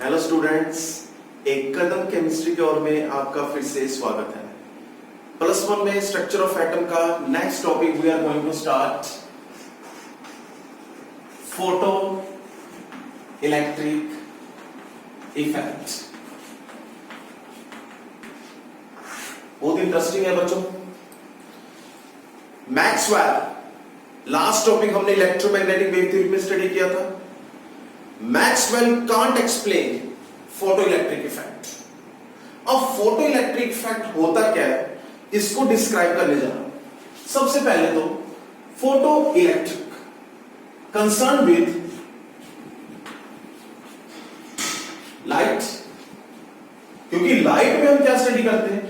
Hello students, एक कदम chemistry की ओर में आपका फिर से स्वागत है। प्लस वन में स्ट्रक्चर ऑफ एटम का next topic we are going to start photoelectric effect. बहुत इंटरेस्टिंग है बच्चों। मैक्सवेल, लास्ट टॉपिक हमने इलेक्ट्रोमैग्नेटिक वेव थ्योरी में स्टडी किया था। Maxwell can't explain photoelectric effect. अब फोटो इलेक्ट्रिक इफेक्ट होता क्या है, इसको डिस्क्राइब करने जा रहा हूं। सबसे पहले तो photo electric concern with light, क्योंकि लाइट में हम क्या स्टडी करते हैं,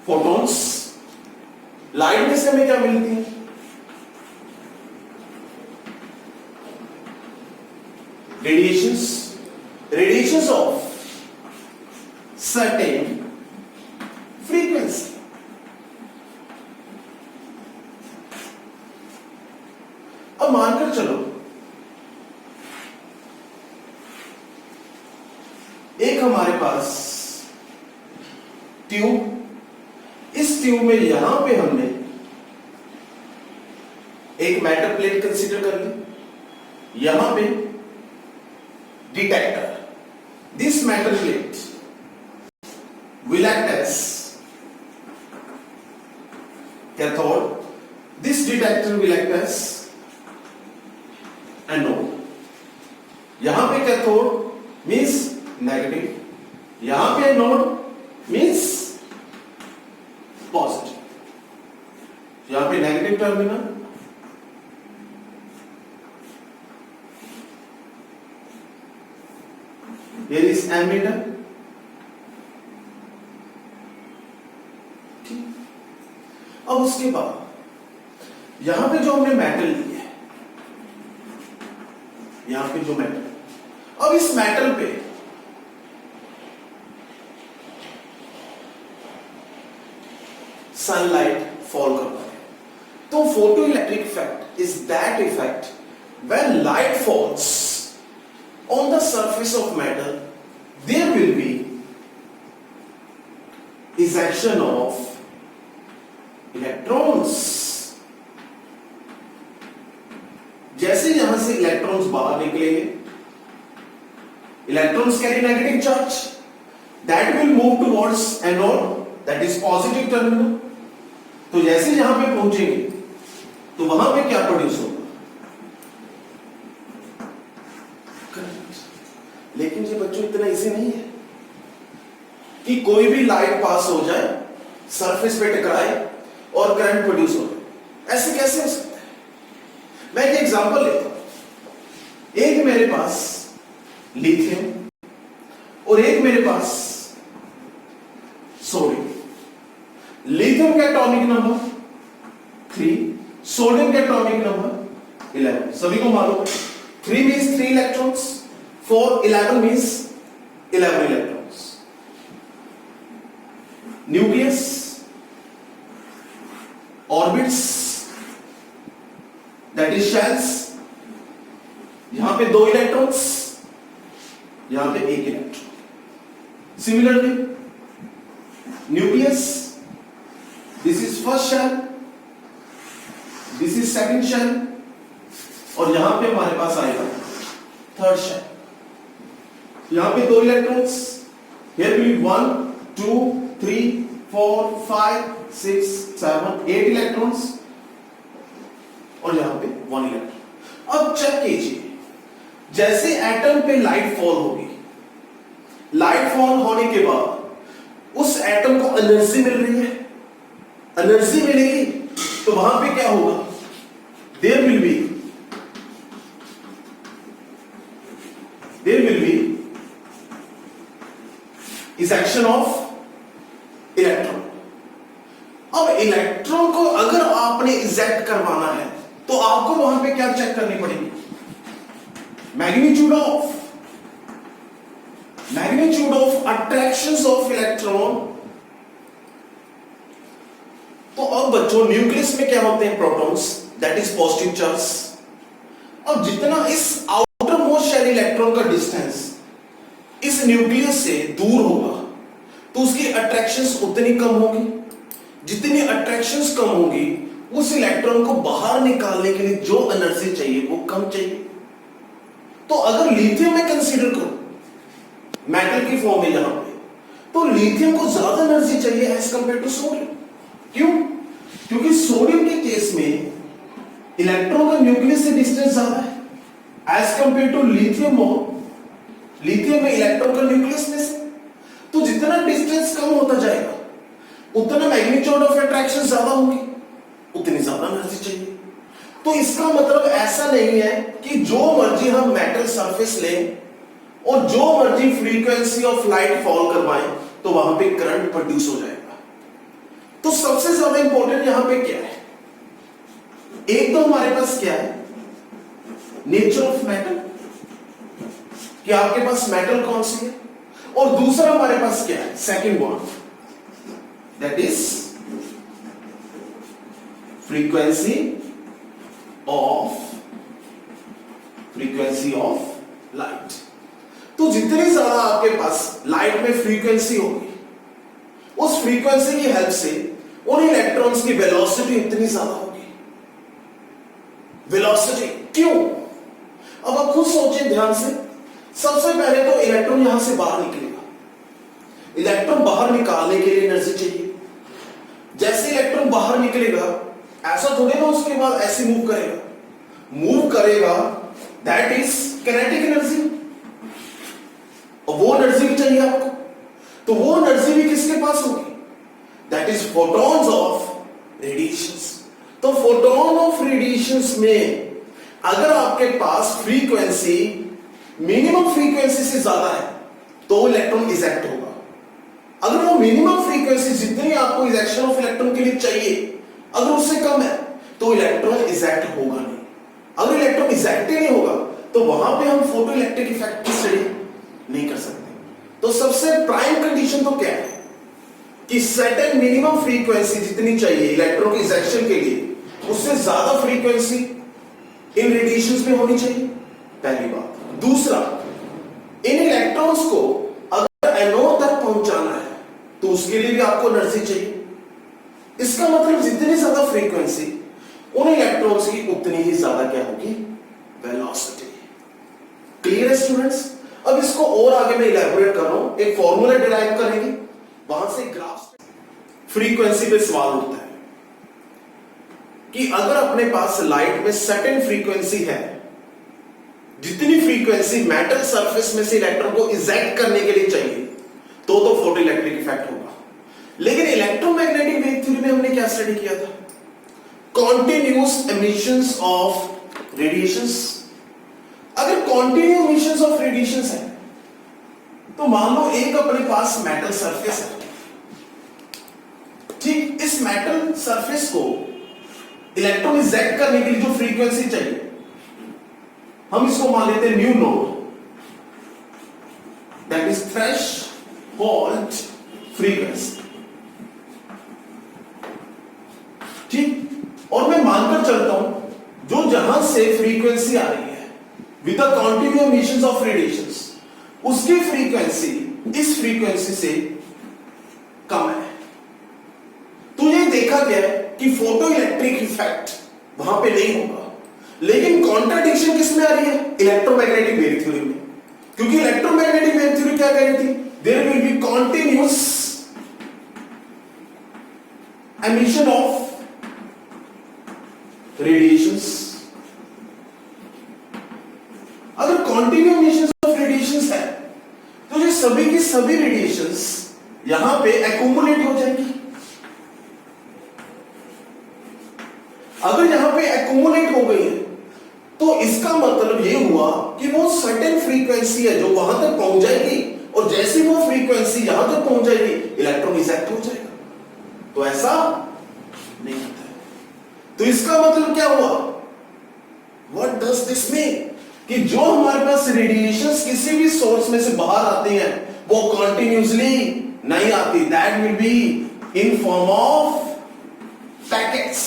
फोटॉन्स। लाइट में से हमें क्या मिलती है, radiations of certain frequency। अब मानकर चलो एक हमारे पास ट्यूब, इस ट्यूब में यहां पे हमने एक मेटल प्लेट कंसीडर कर ली, यहां पे detector। This metal plate will act as cathode, this detector will act as anode। यहां पे cathode means negative, यहां पे anode means positive। यहां पे negative terminal, here is emitter। अब उसके बाद यहां पे जो हमने मेटल लिया है, यहां पे जो मेटल, अब इस मेटल पे सनलाइट फॉल करता है। तो photo electric effect is that effect when light falls on the surface of metal, there will be ejection of electrons। जैसे यहां से इलेक्ट्रॉन्स बाहर निकलेंगे, electrons carry negative charge, that will move towards anode, that is positive terminal. तो जैसे यहां पे पहुंचेंगे तो वहां पे क्या प्रोड्यूस होगा, लेकिन ये बच्चों इतना इजी नहीं है कि कोई भी लाइट पास हो जाए, सरफेस पे टकराए और करंट प्रोड्यूस हो जाए। ऐसे कैसे हो सकता है? मैं एक एग्जांपल लेता हूं। एक मेरे पास लिथियम और एक मेरे पास सोडियम। लिथियम का एटॉमिक नंबर 3, सोडियम का एटॉमिक नंबर 11। सभी को मालूम है 3 means 3 electrons, 4 11 means 11 electrons। Nucleus, orbits, that is shells, यहां पे 2 इलेक्ट्रॉन्स, यहां पे 1 electron. Similarly nucleus, this is first shell, this is second shell, और यहां पे हमारे पास आएगा थर्ड शेल। यहां पे 2 electrons, here will be 1 2 3 4 5 6 7 8 electrons, और यहां पे 1 इलेक्ट्रॉन। अब चेक कीजिए, जैसे एटम पे लाइट फॉल होगी, लाइट फॉल होने के बाद उस एटम को एनर्जी मिल रही है, एनर्जी मिलेगी तो वहां पे क्या होगा, there will be ejection of electron. अब इलेक्ट्रॉन को अगर आपने इजेक्ट करवाना है तो आपको वहां पे क्या चेक करनी पड़ेगी, magnitude of attractions of electron. तो अब बच्चों न्यूक्लियस में क्या होते हैं, protons, that is positive charge. अब जितना इस आउटर इलेक्ट्रॉन का डिस्टेंस इस न्यूक्लियस से दूर होगा तो उसकी अट्रैक्शंस उतनी कम होगी। जितनी अट्रैक्शंस कम होगी उस इलेक्ट्रॉन को बाहर निकालने के लिए जो एनर्जी चाहिए वो कम चाहिए। तो अगर लिथियम में कंसीडर करो मेटल की फॉर्म में यहां पे, तो लिथियम को ज्यादा एनर्जी चाहिए एज कंपेयर टू सोडियम। क्यों? क्योंकि सोडियम के केस में इलेक्ट्रॉन का न्यूक्लियस से डिस्टेंस ज्यादा है as compare to lithium. Lithium में इलेक्ट्रॉन का न्यूक्लियस में से, तो जितना डिस्टेंस कम होता जाएगा उतना मैग्नीट्यूड ऑफ अट्रैक्शन ज्यादा होगी, उतनी ज्यादा एनर्जी चाहिए। तो इसका मतलब ऐसा नहीं है कि जो मर्जी हम मेटल सरफेस लें और जो मर्जी फ्रीक्वेंसी ऑफ लाइट फॉल करवाएं तो वहां पे करंट प्रोड्यूस हो जाएगा। तो सबसे ज्यादा इंपॉर्टेंट यहां पे क्या है? एक तो हमारे पास क्या है, नेचर ऑफ मेटल, कि आपके पास मेटल कौन सी है, और दूसरा हमारे पास क्या है, second one, that is frequency of light. तो जितनी ज्यादा आपके पास लाइट में फ्रीक्वेंसी होगी उस फ्रीक्वेंसी की हेल्प से उन इलेक्ट्रॉन्स की वेलोसिटी इतनी ज्यादा होगी। वेलोसिटी क्यों? अब आप खुद सोचें ध्यान से। सबसे पहले तो इलेक्ट्रॉन यहां से बाहर निकलेगा, इलेक्ट्रॉन बाहर निकालने के लिए एनर्जी चाहिए। जैसे इलेक्ट्रॉन बाहर निकलेगा ऐसा थोड़ी ना उसके बाद ऐसे मूव करेगा, दैट इज काइनेटिक एनर्जी, और वो एनर्जी भी चाहिए आपको। तो वो एनर्जी भी किसके पास होगी? That is photons of radiations. तो फोटोन ऑफ रेडिएशंस में अगर आपके पास फ्रीक्वेंसी मिनिमम फ्रीक्वेंसी से ज्यादा है तो इलेक्ट्रॉन इजेक्ट होगा। अगर वो मिनिमम फ्रीक्वेंसी जितनी आपको इजेक्शन ऑफ इलेक्ट्रॉन के लिए चाहिए अगर उससे कम है तो इलेक्ट्रॉन इजेक्ट होगा नहीं। अगर इलेक्ट्रॉन इजेक्ट ही नहीं होगा तो वहां पे हम फोटो इलेक्ट्रिक इफेक्ट की स्टडी नहीं कर सकते। तो सबसे प्राइम कंडीशन तो क्या है कि सर्टेन मिनिमम फ्रीक्वेंसी जितनी चाहिए इलेक्ट्रॉन के इजेक्शन के लिए उससे ज्यादा फ्रीक्वेंसी इन रेडिएशंस में होनी चाहिए, पहली बात। दूसरा, इन इलेक्ट्रॉन्स को अगर एनोड तक पहुंचाना है तो उसके लिए भी आपको एनर्जी चाहिए। इसका मतलब जितनी ज्यादा फ्रीक्वेंसी उन इलेक्ट्रॉन्स की उतनी ही ज्यादा क्या होगी, वेलोसिटी। क्लियर है स्टूडेंट्स? अब इसको और आगे मैं इलैबोरेट कर रहा हूं, एक फॉर्मूला डिराइव करेंगे, वहां से ग्राफ फ्रीक्वेंसी पे सवाल उठता है कि अगर अपने पास लाइट में सर्टेन फ्रीक्वेंसी है, जितनी फ्रीक्वेंसी मेटल सरफेस में से इलेक्ट्रॉन को इजेक्ट करने के लिए चाहिए तो फोटो इलेक्ट्रिक इफेक्ट होगा। लेकिन इलेक्ट्रोमैग्नेटिक वेव थ्योरी में हमने क्या स्टडी किया था? Continuous emissions of radiations. अगर कॉन्टिन्यू एमिशंस ऑफ रेडिएशंस है तो मान लो एक अपने पास मेटल सरफेस है, ठीक, इस मेटल सरफेस को इलेक्ट्रॉन इजेक्ट करने के लिए जो फ्रीक्वेंसी चाहिए हम इसको मान लेते हैं new node, that is threshold frequency, ठीक। और मैं मानकर चलता हूं जो जहां से फ्रीक्वेंसी आ रही है with the continue emissions of radiations उसकी फ्रीक्वेंसी इस फ्रीक्वेंसी से कम है। तो ये देखा गया है कि फोटो इलेक्ट्रिक इफेक्ट वहां पे नहीं होगा। लेकिन कॉन्ट्राडिक्शन किस में आ रही है? इलेक्ट्रोमैग्नेटिक वेव थ्योरी में। क्योंकि इलेक्ट्रोमैग्नेटिक वेव थ्योरी क्या कह रही थी? There will be continuous emission of radiations. अगर कॉन्टिन्यू एमिशन ऑफ रेडिएशंस है तो ये सभी की सभी रेडिएशंस यहां पे एक्यूमुलेट हो जाएंगी। अगर यहां पे एक्यूमुलेट हो गई है तो इसका मतलब यह हुआ कि वो सर्टेन फ्रीक्वेंसी है जो वहां तक पहुंच जाएगी और जैसे वो फ्रीक्वेंसी यहां तक पहुंच जाएगी इलेक्ट्रॉन इजेक्ट हो जाएगा। तो ऐसा नहीं होता है। तो इसका मतलब क्या हुआ? What does this mean? कि जो हमारे पास रेडिएशंस किसी भी सोर्स में से बाहर आती हैं वो कॉन्टिन्यूसली नहीं आती, that will be in form of packets,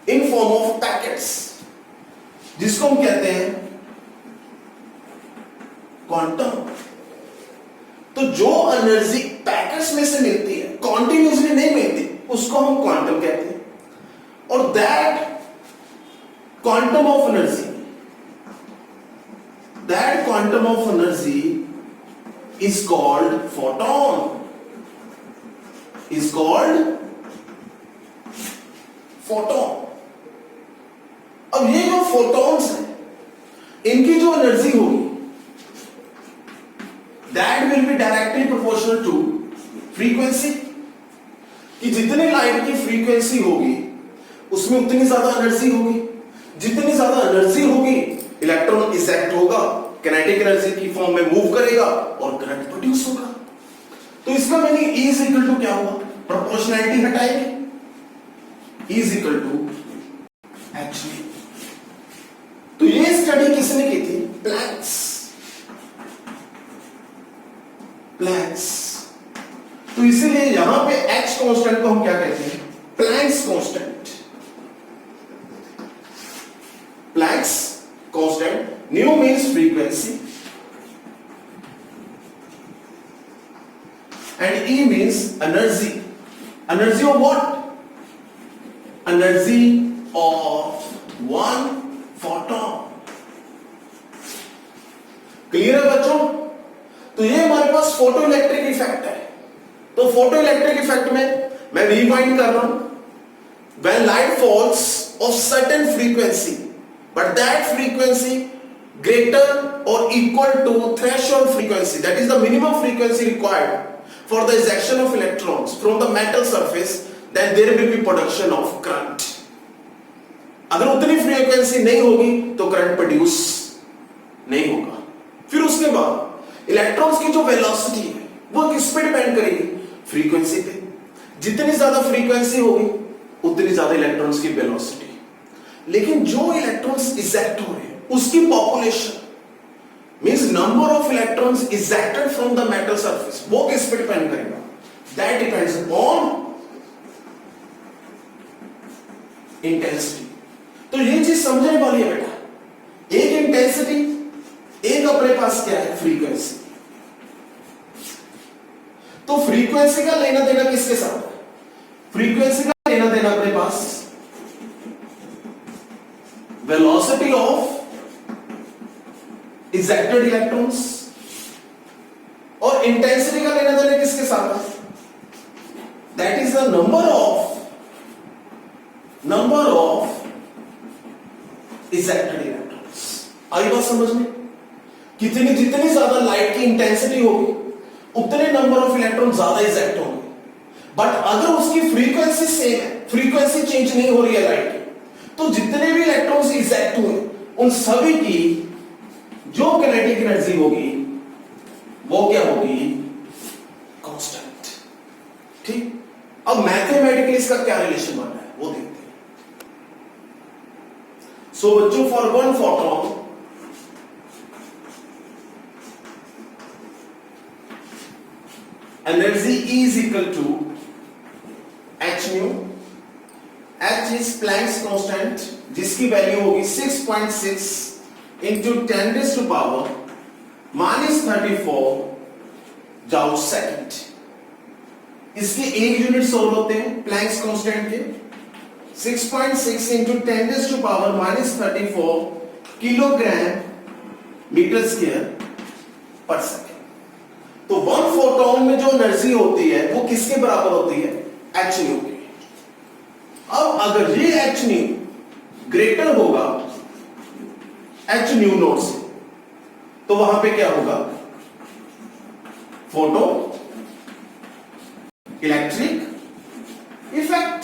in form of packets. जिसको हम कहते हैं क्वांटम। तो जो एनर्जी पैकेट्स में से मिलती है, कॉन्टिन्यूसली नहीं मिलती, उसको हम क्वांटम कहते हैं। और that quantum of energy, that quantum of energy is called photon, is called photon। अब ये जो photons हैं, इनकी जो एनर्जी होगी that will be directly proportional to frequency, कि जितनी लाइट की फ्रीक्वेंसी होगी उसमें उतनी ज्यादा एनर्जी होगी। जितनी ज्यादा एनर्जी होगी इलेक्ट्रॉन इजेक्ट होगा, किनेटिक एनर्जी की फॉर्म में मूव करेगा और करंट प्रोड्यूस होगा। तो इसका meaning E is equal to क्या हुआ, प्रोपोर्शनैलिटी हटाएंगे, E is equal to h। तो ये स्टडी किसने की थी, प्लैंक्स। प्लैंक्स। तो इसीलिए यहां पे h कांस्टेंट को हम क्या कहते हैं, Planck's constant. Planck's constant, nu means frequency and E means energy। Energy of what? Energy of one photon। Clear है बच्चों? तो ये हमारे पास फोटो इलेक्ट्रिक इफेक्ट है। तो फोटो इलेक्ट्रिक इफेक्ट में मैं रिवाइंड कर रहा हूं, when light falls of certain frequency but that frequency greater or equal to threshold frequency, that is the minimum frequency required for the ejection of electrons from the metal surface, then there will be production of current। अगर उतनी frequency नहीं होगी तो current produce नहीं होगा। फिर उसके बाद इलेक्ट्रॉन्स की जो वेलोसिटी है वो किस पे डिपेंड करेगी, फ्रीक्वेंसी पे। जितनी ज्यादा फ्रीक्वेंसी होगी उतनी ज्यादा इलेक्ट्रॉन्स की वेलोसिटी। लेकिन जो इलेक्ट्रॉन्स इजेक्ट हो रहे हैं उसकी population means number of electrons ejected from the metal surface, वो किस पे डिपेंड करेगा, दैट डिपेंड्स अपॉन इंटेंसिटी। तो ये चीज समझने वाली है बेटा, एक इंटेंसिटी, एक अपने पास क्या है, फ्रीक्वेंसी। तो फ्रीक्वेंसी का लेना देना किसके साथ है, फ्रीक्वेंसी का लेना देना अपने पास वेलोसिटी ऑफ इजेक्टेड इलेक्ट्रॉन्स, और इंटेंसिटी का लेना देना किसके साथ है, that is the number of ejected electrons. आई बात समझ में? जितनी ज्यादा लाइट की इंटेंसिटी होगी उतने नंबर ऑफ इलेक्ट्रॉन ज्यादा इजेक्ट होंगे। बट अगर उसकी फ्रीक्वेंसी सेम है, फ्रीक्वेंसी चेंज नहीं हो रही है लाइट की, तो जितने भी इलेक्ट्रॉन्स इजेक्ट हुए उन सभी की जो किनेटिक एनर्जी होगी वो क्या होगी, कांस्टेंट। ठीक, अब मैथमेटिकली इसका क्या रिलेशन बन रहा है वो देखते हैं। सो बच्चों, for one photon energy E is equal to h nu। h is Planck's constant जिसकी वैल्यू होगी 6.6 into 10 raised to power -34 joule second. इसके एक यूनिट्स और होते हैं प्लैंक्स कांस्टेंट के, 6.6 into 10 raised to power -34 kilogram metre square per second. तो one photon में जो एनर्जी होती है वो किसके बराबर होती है, h न्यू की। अब अगर ये h न्यू ग्रेटर होगा h न्यू नॉट से, तो वहां पे क्या होगा, फोटो इलेक्ट्रिक इफेक्ट।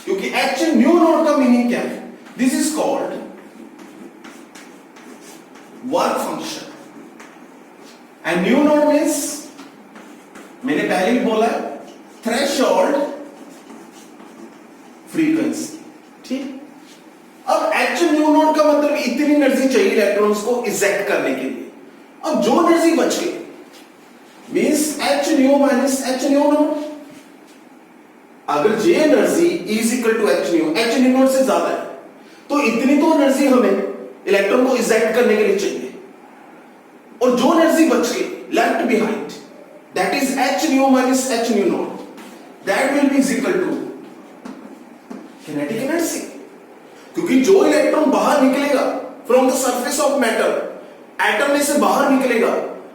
क्योंकि h न्यू नॉट का मीनिंग क्या है, this is called work function. And new node means, मैंने पहले भी बोला है, थ्रेशोल्ड फ्रीक्वेंसी। ठीक, अब h न्यू नोड का मतलब इतनी एनर्जी चाहिए इलेक्ट्रॉन्स को इजेक्ट करने के लिए। अब जो एनर्जी बच गई means h nu minus h nu naught. अगर ये energy is equal to h nu naught से ज्यादा है तो इतनी तो एनर्जी हमें इलेक्ट्रॉन को इजेक्ट करने के लिए चाहिए, और जो एनर्जी बच गई left behind, that is H nu minus H nu naught, that will be equal to kinetic energy. क्योंकि जो इलेक्ट्रॉन बाहर निकलेगा from the surface of matter, atom में से बाहर निकलेगा,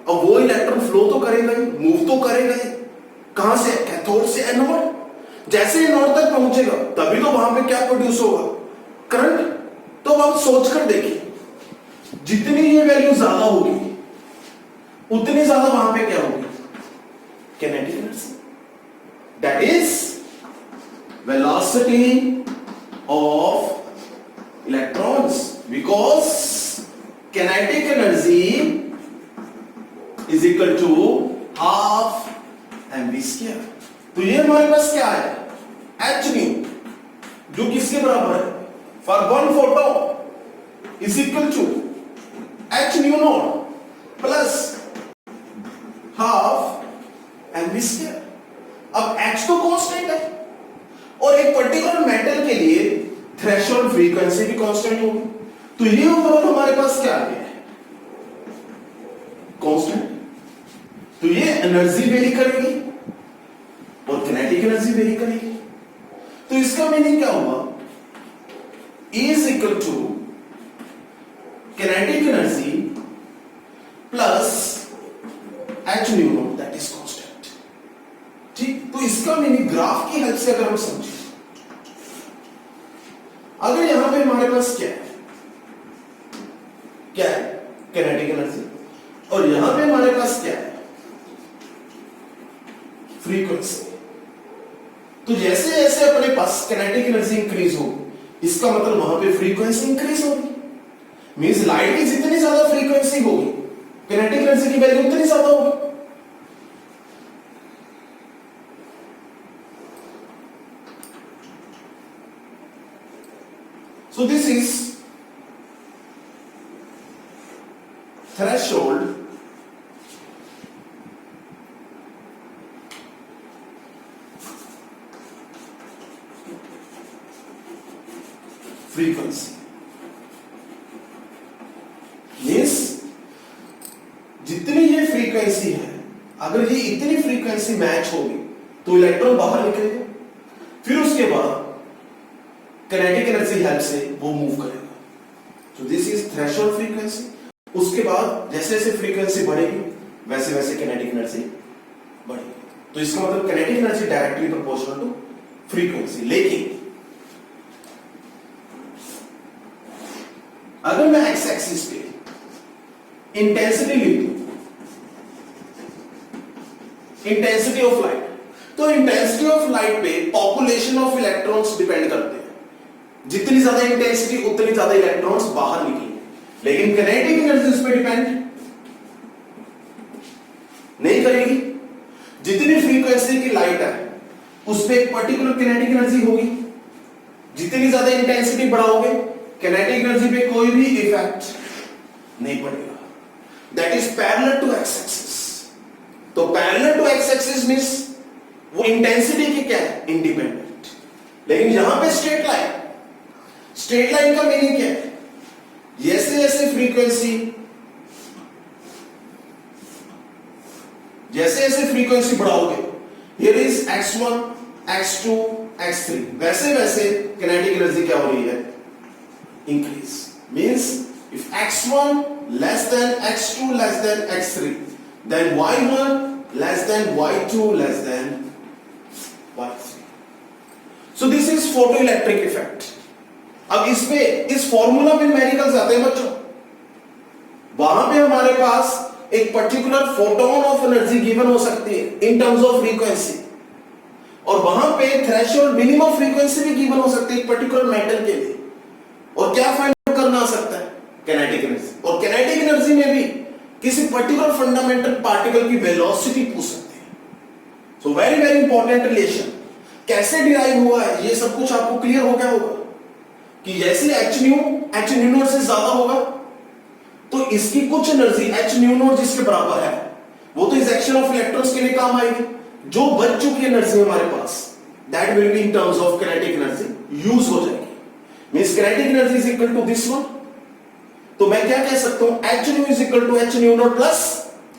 और वो इलेक्ट्रॉन फ्लो तो करेगा ही, मूव तो करेगा ही। कहां से? कैथोड से एनोड। जैसे एनोड तक पहुंचेगा तभी तो वहां पे क्या प्रोड्यूस होगा? करंट। तो अब आप सोचकर देखिए, जितनी ये वैल्यू ज्यादा होगी उतनी ज्यादा वहां पे क्या होगी? Kinetic energy. That is velocity of electrons, because kinetic energy is equal to half mv square। तो ये हमारे पास क्या है? h न्यू, जो किसके बराबर है? For one photo is equal to h nu naught plus half mv square. अब h तो कांस्टेंट है, और एक पर्टिकुलर मेटल के लिए थ्रेशोल्ड फ्रीक्वेंसी भी कांस्टेंट होगी। तो ये ओवरऑल हमारे पास क्या आ गया है? कांस्टेंट। तो ये एनर्जी वेरी करेगी और किनेटिक एनर्जी वेरी करेगी। तो इसका मीनिंग क्या हुआ? E is equal to kinetic energy plus h nu naught, that is constant. ठीक, तो इसका मीनिंग ग्राफ की हेल्प से अगर हम समझें, अगर यहां पे हमारे पास क्या है? क्या है? Kinetic energy. और यहां पे हमारे पास क्या है? फ्रीक्वेंसी। तो जैसे जैसे अपने पास किनेटिक एनर्जी इंक्रीज हो, इसका मतलब वहां पे फ्रीक्वेंसी इंक्रीज होगी। मींस लाइट की जितनी ज्यादा फ्रीक्वेंसी होगी, किनेटिक एनर्जी की वैल्यू उतनी ज्यादा होगी। So this is threshold frequency। Means जितनी ये फ्रीक्वेंसी है, अगर ये इतनी फ्रीक्वेंसी मैच होगी तो इलेक्ट्रॉन बाहर निकलेगा, फिर उसके बाद किनेटिक एनर्जी हेल्प से वो मूव करेगा। तो दिस इज थ्रेशोल्ड फ्रीक्वेंसी। उसके बाद जैसे जैसे फ्रीक्वेंसी बढ़ेगी वैसे वैसे किनेटिक एनर्जी बढ़ेगी। तो इसका मतलब kinetic energy directly proportional to frequency. लेकिन अगर मैं एक्स एक्सिस पे इंटेंसिटी लिख दूं, इंटेंसिटी ऑफ लाइट, तो इंटेंसिटी ऑफ लाइट पे पॉपुलेशन ऑफ इलेक्ट्रॉन्स डिपेंड करते हैं। जितनी ज्यादा इंटेंसिटी उतनी ज्यादा इलेक्ट्रॉन्स बाहर निकलेंगे। लेकिन किनेटिक एनर्जी उस पर डिपेंड नहीं करेगी। जितनी फ्रीक्वेंसी की लाइट है उस पर एक पर्टिकुलर किनेटिक एनर्जी होगी। जितनी ज्यादा इंटेंसिटी बढ़ाओगे, किनेटिक एनर्जी पे कोई भी इफेक्ट नहीं पड़ेगा। That is parallel to X axis. तो parallel to X axis means वो इंटेंसिटी की क्या है? इंडिपेंडेंट। लेकिन यहां पे स्ट्रेट लाइन, स्ट्रेट लाइन का मीनिंग क्या है? जैसे जैसे frequency बढ़ाओगे, here is x1, x2, x3, वैसे वैसे किनेटिक एनर्जी क्या हो रही है? Increase. Means if x1 less than x2 less than x3, then y1 less than y2 less than y3। So this is photoelectric effect. अब इसमें इस formula में न्यूमेरिकल्स आते हैं बच्चों। वहां पे हमारे पास एक particular photon of energy given हो सकती है इन टर्म्स ऑफ फ्रीक्वेंसी, और वहां पे थ्रेशोल्ड मिनिमम फ्रीक्वेंसी भी गिवन हो सकती है एक पर्टिकुलर मेटल के लिए। और क्या फाइंड आउट करना आ सकता है? Kinetic energy. और किनेटिक एनर्जी में भी किसी पर्टिकुलर फंडामेंटल पार्टिकल की वेलोसिटी पूछ सकते हैं। So very very important relation. कैसे डिराइव हुआ है ये सब कुछ आपको क्लियर हो गया होगा कि जैसे एच न्यू नॉट से ज्यादा होगा तो इसकी कुछ एनर्जी एच न्यू नॉट जिसके बराबर है वो तो इजेक्शन ऑफ इलेक्ट्रॉन्स के लिए काम आएगी। जो बच चुकी एनर्जी हमारे पास that will be in terms of kinetic energy use हो जाएगी। Means kinetic energy is equal to this one. तो मैं क्या कह सकता हूं, H nu is equal to H nu naught plus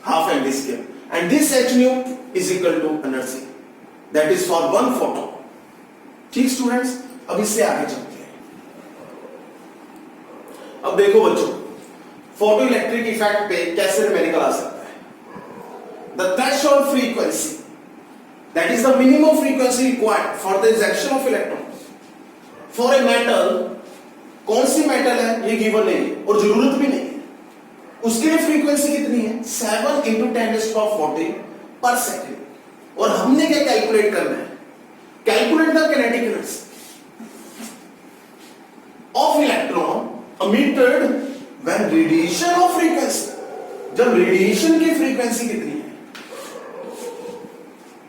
half M V square, and this H nu is equal to energy that is for one photon. ठीक students, अब इससे आगे चलते हैं। अब देखो बच्चों, फोटो इलेक्ट्रिक इफेक्ट पे कैसे न्यूमेरिकल आ सकता है। The threshold frequency that is the minimum frequency required for the ejection of electrons for a metal. कौन सी मेटल है ये गिवन नहीं है और जरूरत भी नहीं है। उसके लिए फ्रीक्वेंसी कितनी है, 7 × 10⁻⁴ पर सेकेंड। और हमने क्या कैलकुलेट करना है, calculate the kinetic energy of electron emitted when radiation of frequency, जब रेडिएशन की फ्रीक्वेंसी कितनी है,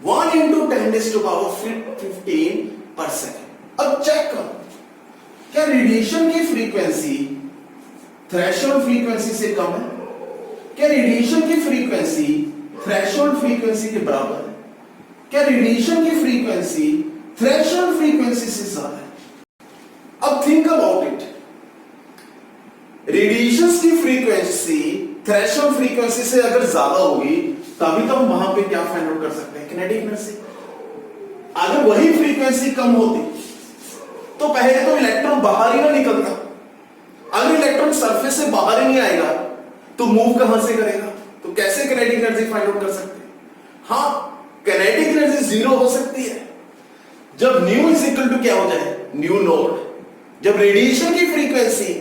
1 × 10⁻15 पर सेकेंड। अब चेक करो, क्या रेडिएशन की फ्रीक्वेंसी थ्रेशोल्ड फ्रीक्वेंसी से कम है? क्या रेडिएशन की फ्रीक्वेंसी थ्रेशोल्ड फ्रीक्वेंसी के बराबर है? क्या रेडिएशन की फ्रीक्वेंसी थ्रेशोल्ड फ्रीक्वेंसी से ज्यादा है? अब थिंक अबाउट इट। रेडिएशन की फ्रीक्वेंसी थ्रेशोल्ड फ्रीक्वेंसी से अगर ज्यादा होगी तभी तो हम वहां पे क्या फाइंड आउट कर सकते हैं, काइनेटिक एनर्जी। अगर वही फ्रीक्वेंसी कम होती तो पहले तो इलेक्ट्रॉन बाहर ही ना निकलता। अगर इलेक्ट्रॉन सरफेस से बाहर ही नहीं आएगा तो मूव कहां से करेगा? तो कैसे काइनेटिक एनर्जी फाइंड आउट कर सकते हैं? हाँ, काइनेटिक एनर्जी जीरो हो सकती है जब न्यू इज इक्वल टू क्या हो जाए, न्यू नोड। जब रेडिएशन की frequency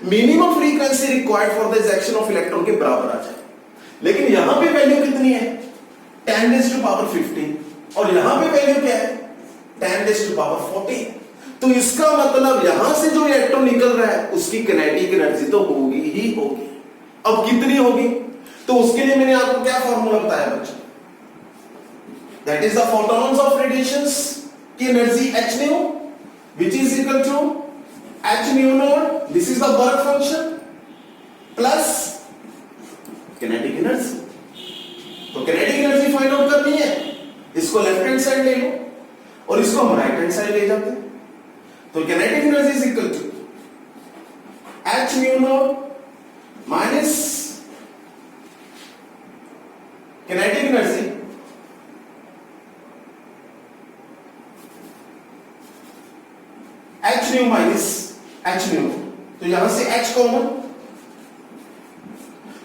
minimum frequency required for the ejection of electron के बराबर आ जाए। लेकिन यहां पे वैल्यू कितनी है, 10⁻15, और यहां पे वैल्यू क्या है, 10⁻14। तो इसका मतलब यहां से जो इलेक्ट्रॉन निकल रहा है उसकी काइनेटिक एनर्जी तो होगी ही होगी। अब कितनी होगी, तो उसके लिए मैंने आपको क्या फॉर्मूला बताया बच्चों, that is the photons of radiations की energy h nu which is equal to h nu naught, this is the work function, plus kinetic energy. तो काइनेटिक एनर्जी फाइंड आउट करनी है, इसको लेफ्ट हैंड साइड ले लो और इसको हम right hand side ले जाते हैं। तो kinetic energy is equal to h nu naught minus kinetic energy h nu minus h nu. तो यहां से h common,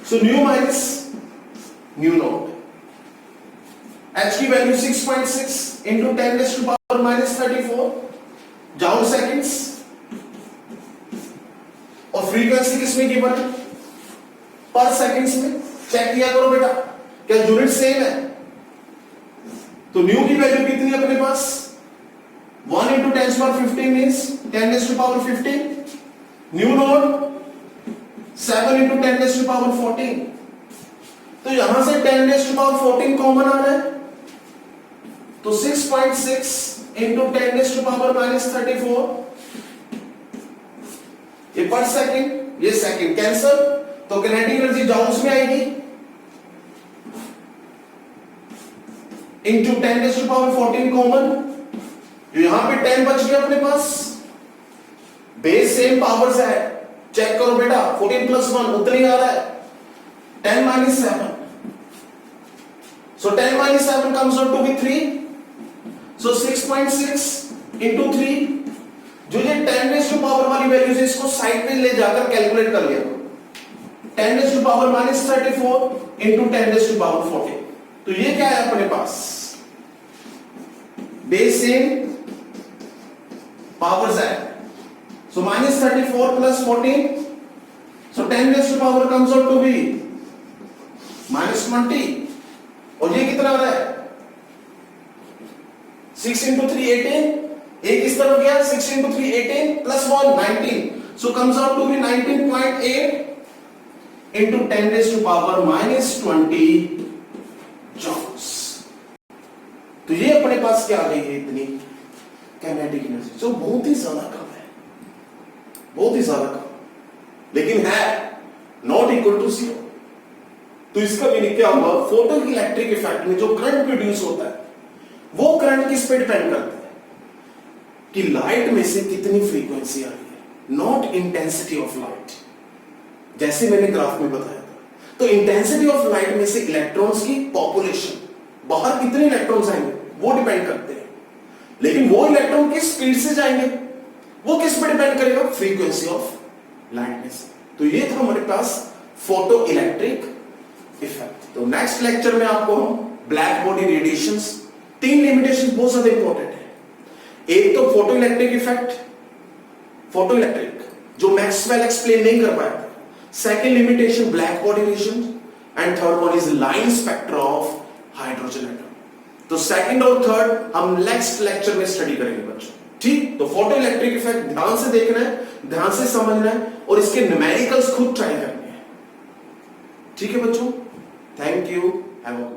so nu minus nu naught. h की वैल्यू 6.6 × 10⁻⁻34 जूल सेकेंड्स, और फ्रीक्वेंसी किसमें गिवन है, पर सेकेंड्स में। Check किया करो बेटा, क्या यूनिट सेम है? तो न्यू की वैल्यू कितनी है अपने पास, 1 × 10⁻15 मींस 10⁻15, न्यू नोट 7 × 10⁻14। तो यहां से 10⁻14 कॉमन आ रहा है, तो 6.6 × 10⁻⁻34, ये पर सेकंड, ये सेकंड कैंसल, तो काइनेटिक एनर्जी जूल्स में आएगी इंटू 10⁻14 कॉमन, जो यहां पे 10 बच गया अपने पास, बेस सेम पावर्स है। चेक करो बेटा, 14 + 1 उतनी आ रहा है, 10 - 7, so 10 - 7 comes out to be 3, so 6.6 × 3। जो ये 10⁻⁻ वाली वैल्यूज है इसको साइड पे ले जाकर कैलकुलेट कर लिया, 10⁻⁻34 × 10⁻14। तो ये क्या है अपने पास, बेस सेम पावर्स है, so -34 + 14, so 10⁻⁻ comes out to be -20, और ये कितना आ रहा है, 6 × 3 18, एक इस तरफ गया, 6 × 3 18 + 1 19, so comes out to be 19.8 × 10⁻⁻20 joules। तो ये अपने पास क्या आ गई है इतनी काइनेटिक एनर्जी, जो बहुत ही ज्यादा कम है, बहुत ही ज्यादा कम, लेकिन है नॉट इक्वल टू 0। तो इसका मीनिंग क्या हुआ, फोटो इलेक्ट्रिक इफेक्ट में जो करंट प्रोड्यूस होता है वो करंट किस पे डिपेंड करता है कि लाइट में से कितनी फ्रीक्वेंसी आ रही है। नॉट इंटेंसिटी ऑफ लाइट, जैसे मैंने ग्राफ में बताया था। तो इंटेंसिटी ऑफ लाइट में से इलेक्ट्रॉन्स की पॉपुलेशन, बाहर कितने इलेक्ट्रॉन्स आएंगे वो डिपेंड करते हैं, लेकिन वो इलेक्ट्रॉन किस स्पीड से जाएंगे वो किस पे डिपेंड करेगा, फ्रीक्वेंसी ऑफ लाइट में से। तो ये था हमारे पास फोटो इलेक्ट्रिक इफेक्ट। तो नेक्स्ट लेक्चर में आपको हम ब्लैक बॉडी रेडिएशंस, 3 लिमिटेशन बहुत ज्यादा इंपॉर्टेंट है। एक तो photo electric effect, photo electric जो मैक्सवेल एक्सप्लेन नहीं कर पाया। Second limitation black body radiation, and third one is line spectra of hydrogen atom. तो सेकंड और थर्ड हम नेक्स्ट लेक्चर में स्टडी करेंगे बच्चों, ठीक। तो फोटो इलेक्ट्रिक इफेक्ट ध्यान से देखना है, ध्यान से समझना है और इसके न्यूमेरिकल्स खुद ट्राई करने हैं, ठीक है बच्चों। Thank you, have a